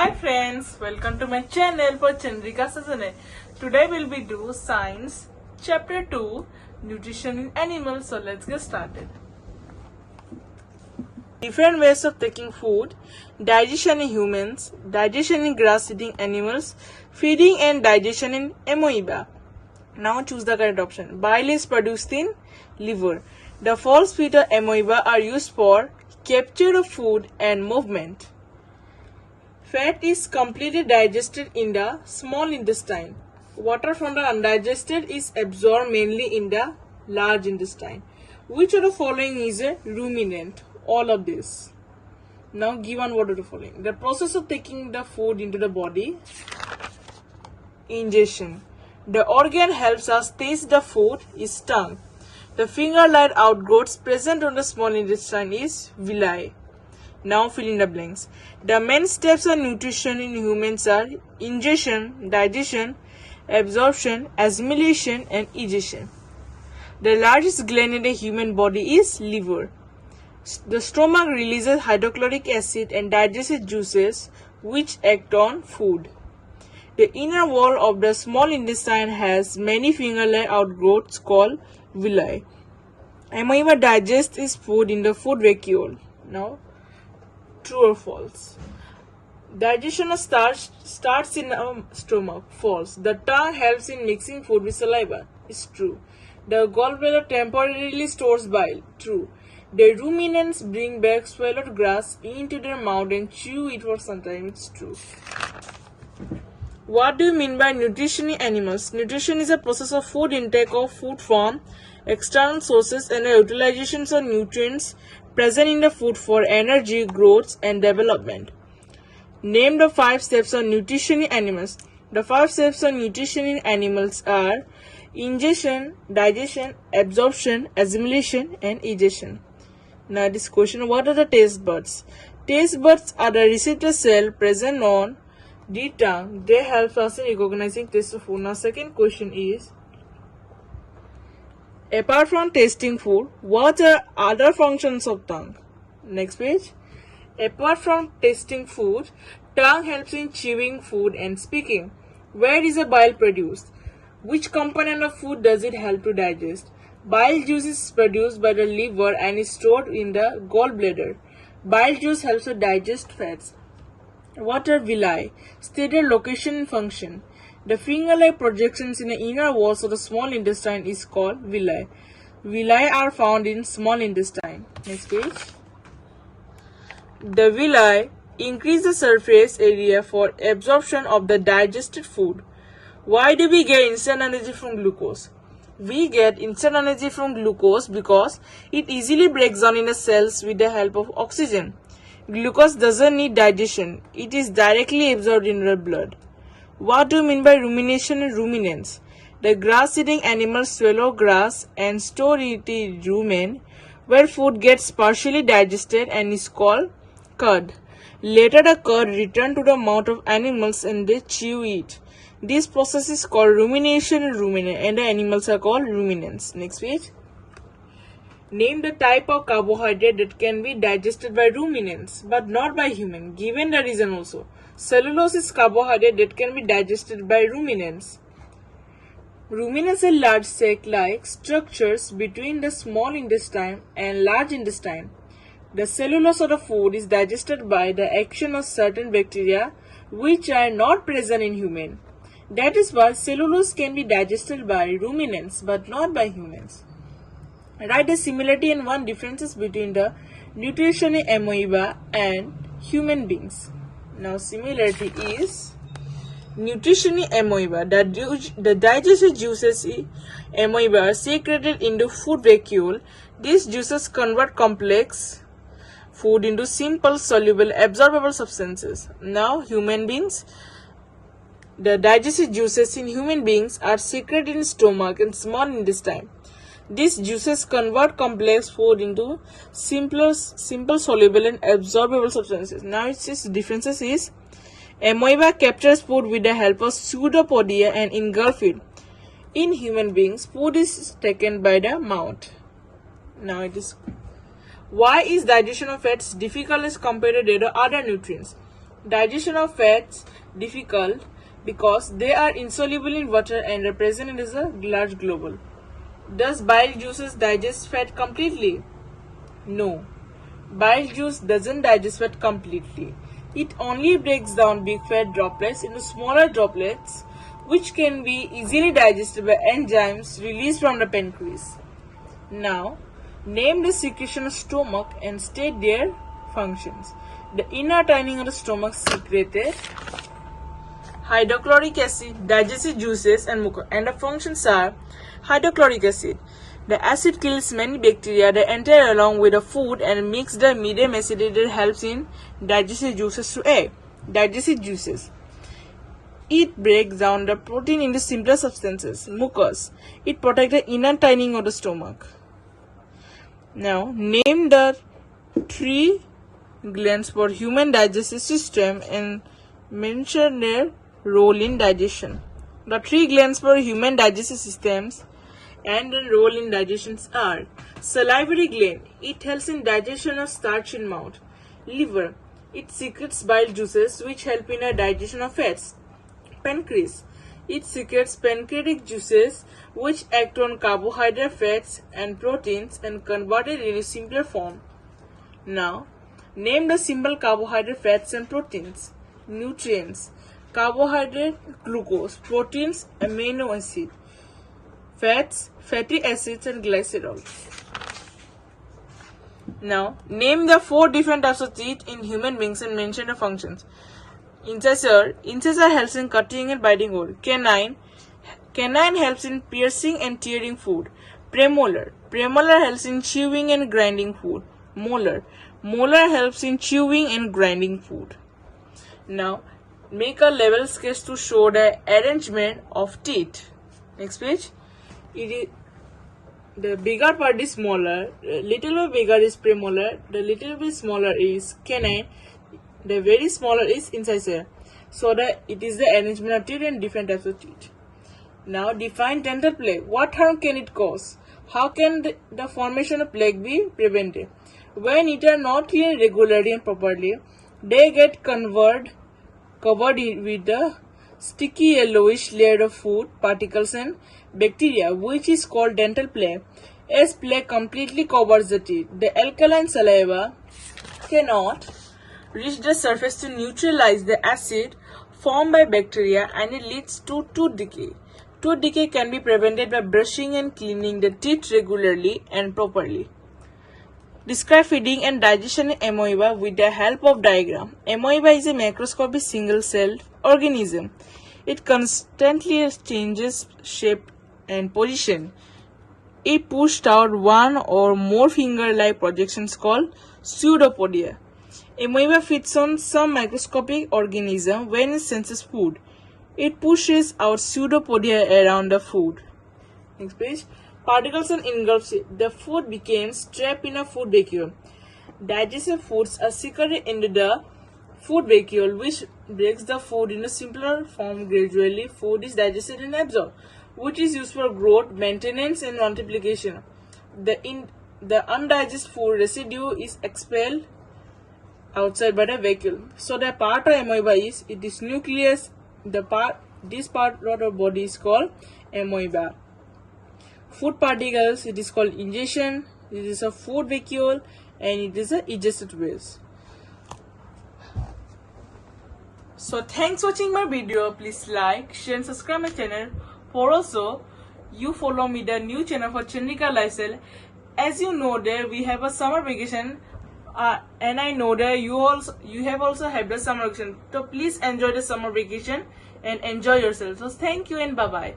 Hi friends, welcome to my channel for Chandrika Sasane. Today we'll be do Science Chapter 2 Nutrition in Animals. So let's get started. Different ways of taking food: digestion in humans, digestion in grass-eating animals, feeding and digestion in amoeba. Now choose the correct option. Bile is produced in liver. The false feet of amoeba are used for capture of food and movement. Fat is completely digested in the small intestine. Water from the undigested is absorbed mainly in the large intestine. Which of the following is a ruminant? All of this. Now give one word to the following. The process of taking the food into the body. Ingestion. The organ helps us taste the food is tongue. The finger-like outgrowths present on the small intestine is villi. Now fill in the blanks. The main steps of nutrition in humans are ingestion, digestion, absorption, assimilation and egestion. The largest gland in the human body is liver. The stomach releases hydrochloric acid and digestive juices which act on food. The inner wall of the small intestine has many finger-like outgrowths called villi. Amoeba digests its food in the food vacuole. Now, true or false? Digestion of starch starts in the stomach. False. The tongue helps in mixing food with saliva. Is true. The gallbladder temporarily stores bile. True. The ruminants bring back swallowed grass into their mouth and chew it for some time. It's true. What do you mean by nutrition in animals? Nutrition is a process of food intake of food from external sources and the utilization of nutrients present in the food for energy, growth and development. Name the 5 steps of nutrition in animals. The 5 steps of nutrition in animals are ingestion, digestion, absorption, assimilation and egestion. Now this question, what are the taste buds? Taste buds are the receptor cell present on the tongue. They help us in recognizing taste of food. Now second question is, apart from tasting food, what are other functions of tongue? Next page. Apart from tasting food, tongue helps in chewing food and speaking. Where is a bile produced? Which component of food does it help to digest? Bile juice is produced by the liver and is stored in the gallbladder. Bile juice helps to digest fats. What are villi? State their location and function. The finger-like projections in the inner walls of the small intestine is called villi. Villi are found in small intestine. Next page. The villi increase the surface area for absorption of the digested food. Why do we get instant energy from glucose? We get instant energy from glucose because it easily breaks down in the cells with the help of oxygen. Glucose doesn't need digestion. It is directly absorbed in the blood. What do you mean by rumination and ruminants? The grass-eating animals swallow grass and store it in rumen, where food gets partially digested and is called cud. Later the cud returns to the mouth of animals and they chew it. This process is called rumination and ruminant, and the animals are called ruminants. Next page. Name the type of carbohydrate that can be digested by ruminants but not by humans. Given the reason also. Cellulose is carbohydrate that can be digested by ruminants. Ruminants are large sac-like structures between the small intestine and large intestine. The cellulose of the food is digested by the action of certain bacteria which are not present in humans. That is why cellulose can be digested by ruminants but not by humans. Write the similarity and one differences between the nutrition in amoeba and human beings. Now similarity is nutrition in amoeba. The digestive juices in amoeba are secreted into food vacuole. These juices convert complex food into simple, soluble, absorbable substances. Now human beings. The digestive juices in human beings are secreted in stomach and small intestine. These juices convert complex food into simple, soluble and absorbable substances. Now its differences is, amoeba captures food with the help of pseudopodia and engulf it. In human beings, food is taken by the mouth. Now it is, why is digestion of fats difficult as compared to the other nutrients? Digestion of fats difficult because they are insoluble in water and represented as a large globule. Does bile juices digest fat completely? No. Bile juice doesn't digest fat completely. It only breaks down big fat droplets into smaller droplets which can be easily digested by enzymes released from the pancreas. Now, name the secretion of stomach and state their functions. The inner lining of the stomach secreted hydrochloric acid, digestive juices and mucus, and the functions are hydrochloric acid. The acid kills many bacteria that enter along with the food and mix the medium acidity that helps in digestive juices to aid. Digestive juices. It breaks down the protein into simpler substances. Mucus. It protects the inner lining of the stomach. Now, name the 3 glands for human digestive system and mention their role in digestion. The 3 glands for human digestive systems and their role in digestion are salivary gland. It helps in digestion of starch in mouth. Liver. It secretes bile juices which help in the digestion of fats. Pancreas. It secretes pancreatic juices which act on carbohydrate, fats and proteins and convert it into simpler form. Now, name the simple carbohydrate, fats and proteins. Nutrients. Carbohydrate, glucose. Proteins, amino acid. Fats, fatty acids and glycerol. Now, name the 4 different types of teeth in human beings and mention the functions. Incisor. Incisor helps in cutting and biting wood. Canine. Canine helps in piercing and tearing food. Premolar. Premolar helps in chewing and grinding food. Molar. Molar helps in chewing and grinding food. Now, make a level sketch to show the arrangement of teeth. Next page. The bigger part is molar, little bit bigger is premolar, the little bit smaller is canine, the very smaller is incisor. So that it is the arrangement of teeth and different types of teeth. Now define dental plaque. What harm can it cause? How can the formation of plaque be prevented? When it are not cleaned regularly and properly, they get covered with the sticky yellowish layer of food particles and bacteria, which is called dental plaque. As plaque completely covers the teeth, the alkaline saliva cannot reach the surface to neutralize the acid formed by bacteria and it leads to tooth decay. Tooth decay can be prevented by brushing and cleaning the teeth regularly and properly. Describe feeding and digestion in amoeba with the help of diagram. Amoeba is a macroscopic single-celled organism. It constantly changes shape and position. It pushed out one or more finger-like projections called pseudopodia. Amoeba feeds on some microscopic organism when it senses food. It pushes out pseudopodia around the food. Next page. Particles and engulfs it. The food becomes trapped in a food vacuole. Digested foods are secreted into the food vacuole, which breaks the food in a simpler form gradually. Food is digested and absorbed, which is used for growth, maintenance, and multiplication. The undigested food residue is expelled outside by the vacuole. So the part of amoeba is its nucleus. This part of the body is called amoeba. Food particles, it is called ingestion. It is a food vacuole and it is a digested waste. So thanks for watching my video. Please like, share and subscribe my channel. For also, you follow me the new channel for Chandrika Lifestyle. As you know that we have a summer vacation and I know that you have also had the summer vacation. So please enjoy the summer vacation and enjoy yourself. So thank you and bye bye.